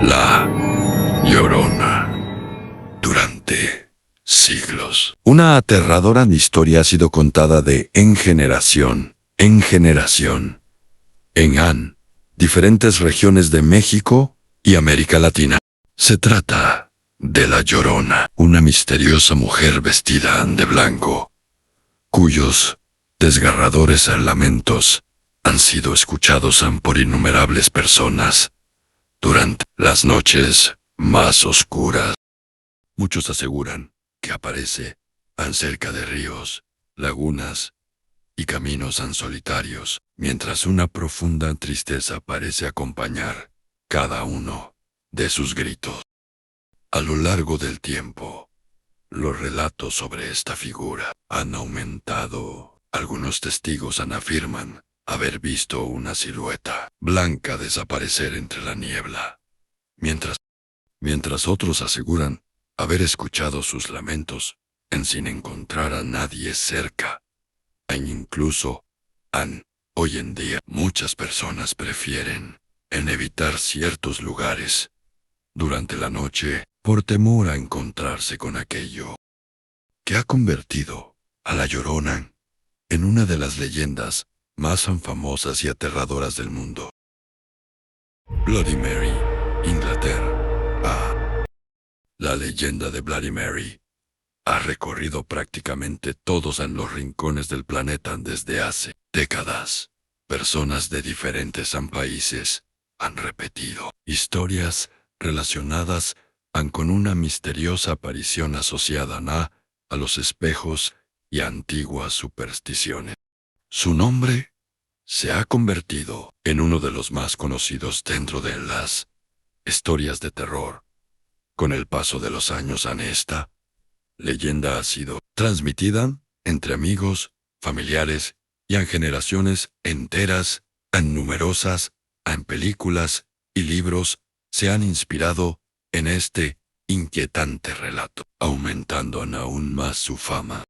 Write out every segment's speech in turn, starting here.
La Llorona. Durante siglos, una aterradora historia ha sido contada de en generación, en diferentes regiones de México y América Latina. Se trata de La Llorona, una misteriosa mujer vestida de blanco, cuyos desgarradores lamentos han sido escuchados por innumerables personas durante las noches más oscuras. Muchos aseguran que aparece cerca de ríos, lagunas y caminos solitarios, mientras una profunda tristeza parece acompañar cada uno de sus gritos. A lo largo del tiempo, los relatos sobre esta figura han aumentado. Algunos testigos afirman haber visto una silueta blanca desaparecer entre la niebla, mientras otros aseguran haber escuchado sus lamentos sin encontrar a nadie cerca. Incluso, hoy en día, muchas personas prefieren evitar ciertos lugares durante la noche por temor a encontrarse con aquello que ha convertido a La Llorona en una de las leyendas más famosas y aterradoras del mundo. Bloody Mary, Inglaterra. La leyenda de Bloody Mary ha recorrido prácticamente todos los rincones del planeta desde hace décadas. Personas de diferentes países han repetido historias relacionadas con una misteriosa aparición asociada a los espejos y a antiguas supersticiones. Su nombre se ha convertido en uno de los más conocidos dentro de las historias de terror. Con el paso de los años, esta leyenda ha sido transmitida entre amigos, familiares y generaciones enteras. Numerosas películas y libros se han inspirado en este inquietante relato, aumentando aún más su fama.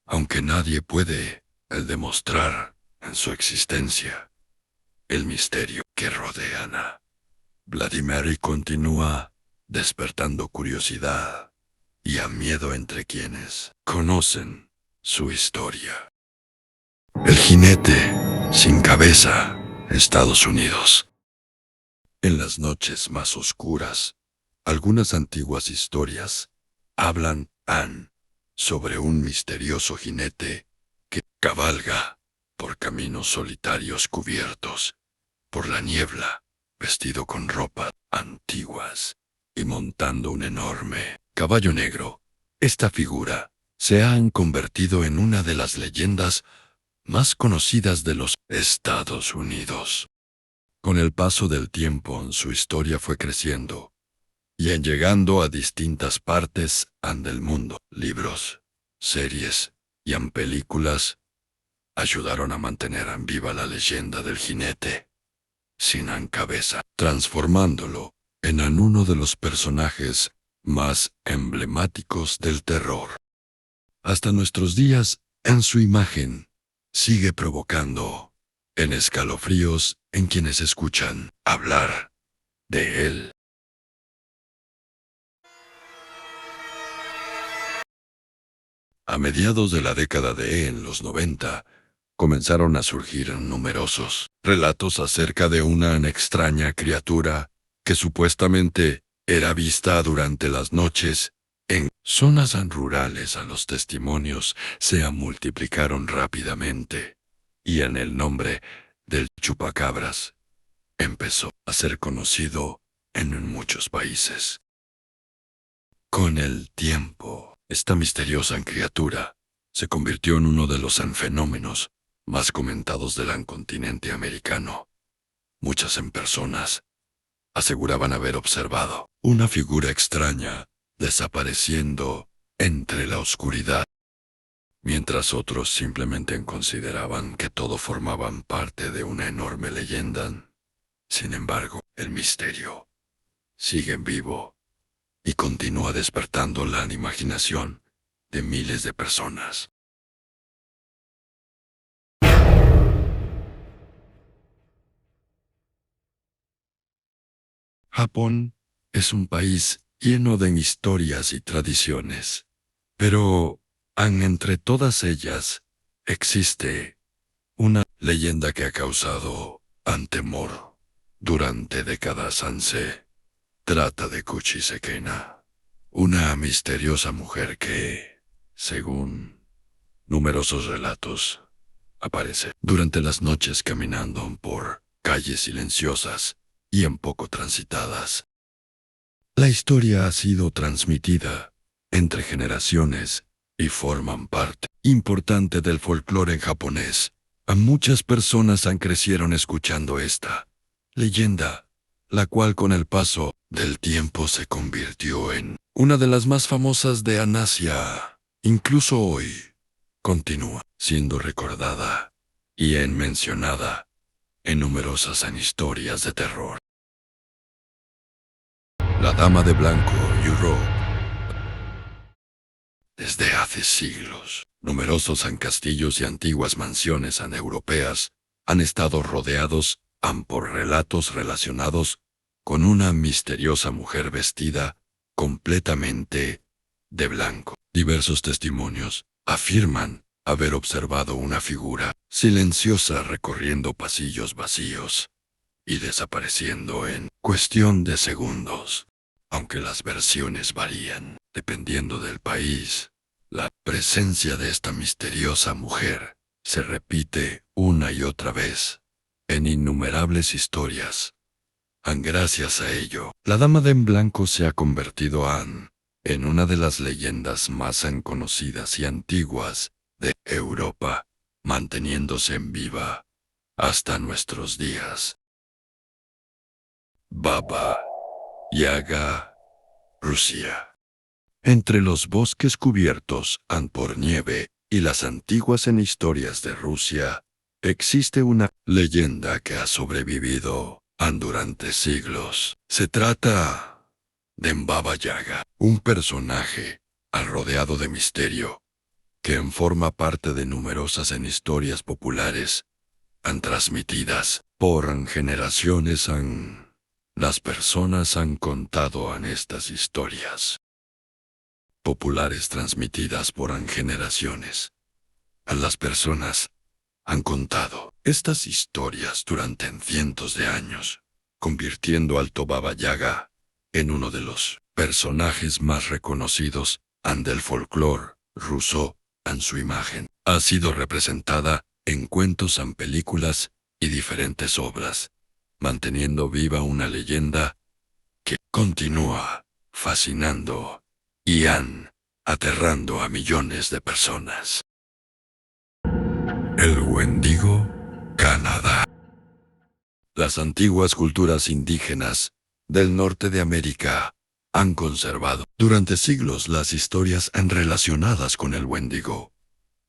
Aunque nadie puede demostrar su existencia, el misterio que rodea a Bloody Mary continúa despertando curiosidad y miedo entre quienes conocen su historia. El jinete sin cabeza, Estados Unidos. En las noches más oscuras, algunas antiguas historias hablan sobre un misterioso jinete que cabalga por caminos solitarios cubiertos por la niebla, vestido con ropas antiguas y montando un enorme caballo negro. Esta figura se ha convertido en una de las leyendas más conocidas de los Estados Unidos. Con el paso del tiempo, su historia fue creciendo y llegando a distintas partes del mundo. Libros, series y películas ayudaron a mantener viva la leyenda del jinete sin cabeza, transformándolo en uno de los personajes más emblemáticos del terror. Hasta nuestros días, su imagen sigue provocando escalofríos en quienes escuchan hablar de él. A mediados de la década de los 90, comenzaron a surgir numerosos relatos acerca de una extraña criatura que supuestamente era vista durante las noches en zonas rurales. Los testimonios se multiplicaron rápidamente y el nombre del chupacabras empezó a ser conocido en muchos países. Con el tiempo, esta misteriosa criatura se convirtió en uno de los fenómenos más comentados del continente americano. Muchas personas aseguraban haber observado una figura extraña desapareciendo entre la oscuridad, mientras otros simplemente consideraban que todo formaba parte de una enorme leyenda. Sin embargo, el misterio sigue vivo y continúa despertando la imaginación de miles de personas. Japón es un país lleno de historias y tradiciones, pero entre todas ellas existe una leyenda que ha causado temor durante décadas. Se trata de Kuchi Sekena, una misteriosa mujer que, según numerosos relatos, aparece durante las noches caminando por calles silenciosas y en poco transitadas. La historia ha sido transmitida entre generaciones y forman parte importante del folclore japonés. A muchas personas han crecieron escuchando esta leyenda, la cual con el paso del tiempo se convirtió en una de las más famosas de Asia. Incluso hoy continúa siendo recordada y mencionada en numerosas historias de terror. La Dama de Blanco, Europe. Desde hace siglos, numerosos castillos y antiguas mansiones europeas han estado rodeados por relatos relacionados con una misteriosa mujer vestida completamente de blanco. Diversos testimonios afirman haber observado una figura silenciosa recorriendo pasillos vacíos y desapareciendo en cuestión de segundos. Aunque las versiones varían dependiendo del país, la presencia de esta misteriosa mujer se repite una y otra vez en innumerables historias. Gracias a ello, la Dama de Blanco se ha convertido en una de las leyendas más conocidas y antiguas de Europa, manteniéndose en viva hasta nuestros días. Baba Yaga, Rusia. Entre los bosques cubiertos por nieve y las antiguas historias de Rusia, existe una leyenda que ha sobrevivido durante siglos. Se trata de Baba Yaga, un personaje rodeado de misterio, que forma parte de numerosas historias populares transmitidas por generaciones. Las personas han contado estas historias populares transmitidas por generaciones. Las personas han contado estas historias durante cientos de años, convirtiendo al Baba Yaga en uno de los personajes más reconocidos del folclore ruso. Su imagen ha sido representada en cuentos, películas y diferentes obras, manteniendo viva una leyenda que continúa fascinando y aterrando a millones de personas. El Wendigo, Canadá. Las antiguas culturas indígenas del norte de América han conservado durante siglos las historias relacionadas con el Wendigo.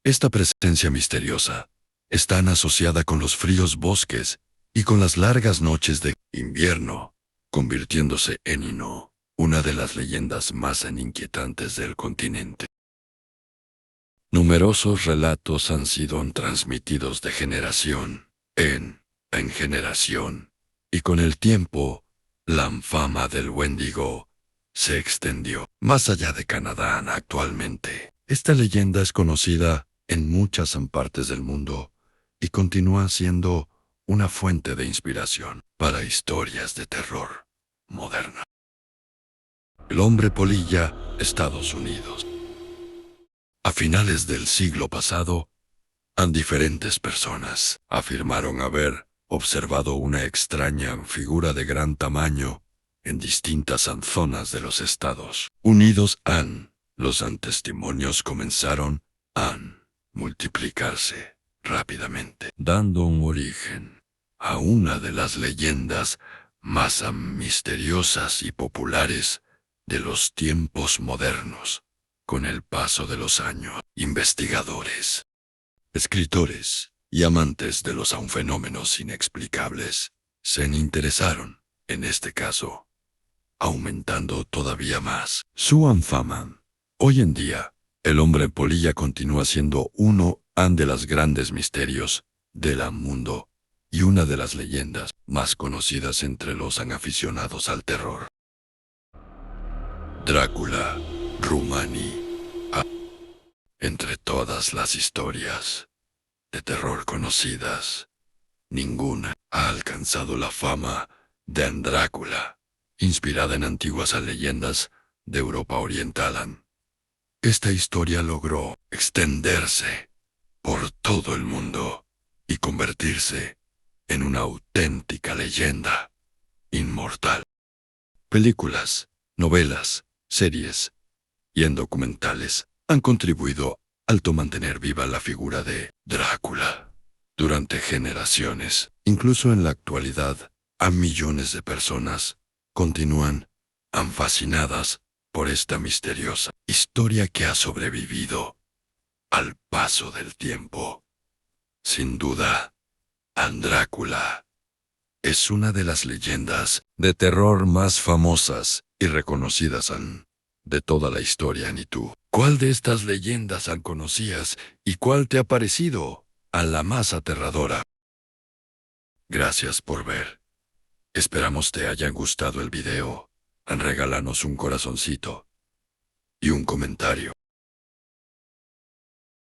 Esta presencia misteriosa está asociada con los fríos bosques y con las largas noches de invierno, convirtiéndose en una de las leyendas más inquietantes del continente. Numerosos relatos han sido transmitidos de generación en generación, y con el tiempo, la fama del Wendigo se extendió más allá de Canadá. Actualmente, esta leyenda es conocida en muchas partes del mundo y continúa siendo una fuente de inspiración para historias de terror moderna. El hombre polilla, Estados Unidos. A finales del siglo pasado, diferentes personas afirmaron haber observado una extraña figura de gran tamaño en distintas zonas de los Estados Unidos. Los testimonios comenzaron a multiplicarse rápidamente, dando un origen a una de las leyendas más misteriosas y populares de los tiempos modernos. Con el paso de los años, investigadores, escritores y amantes de los fenómenos inexplicables se interesaron en este caso, aumentando todavía más su fama. Hoy en día, el hombre polilla continúa siendo uno de los grandes misterios del mundo y una de las leyendas más conocidas entre los aficionados al terror. Drácula, Rumani. Entre todas las historias de terror conocidas, ninguna ha alcanzado la fama de Drácula, inspirada en antiguas leyendas de Europa Oriental. Esta historia logró extenderse por todo el mundo y convertirse en una auténtica leyenda inmortal. Películas, novelas, series y en documentales han contribuido al mantener viva la figura de Drácula durante generaciones. Incluso en la actualidad, a millones de personas continúan fascinadas por esta misteriosa historia que ha sobrevivido al paso del tiempo. Sin duda, Drácula es una de las leyendas de terror más famosas y reconocidas de toda la historia. ¿Y tú? ¿Cuál de estas leyendas conocías y cuál te ha parecido a la más aterradora? Gracias por ver. Esperamos te haya gustado el video. Regálanos un corazoncito y un comentario.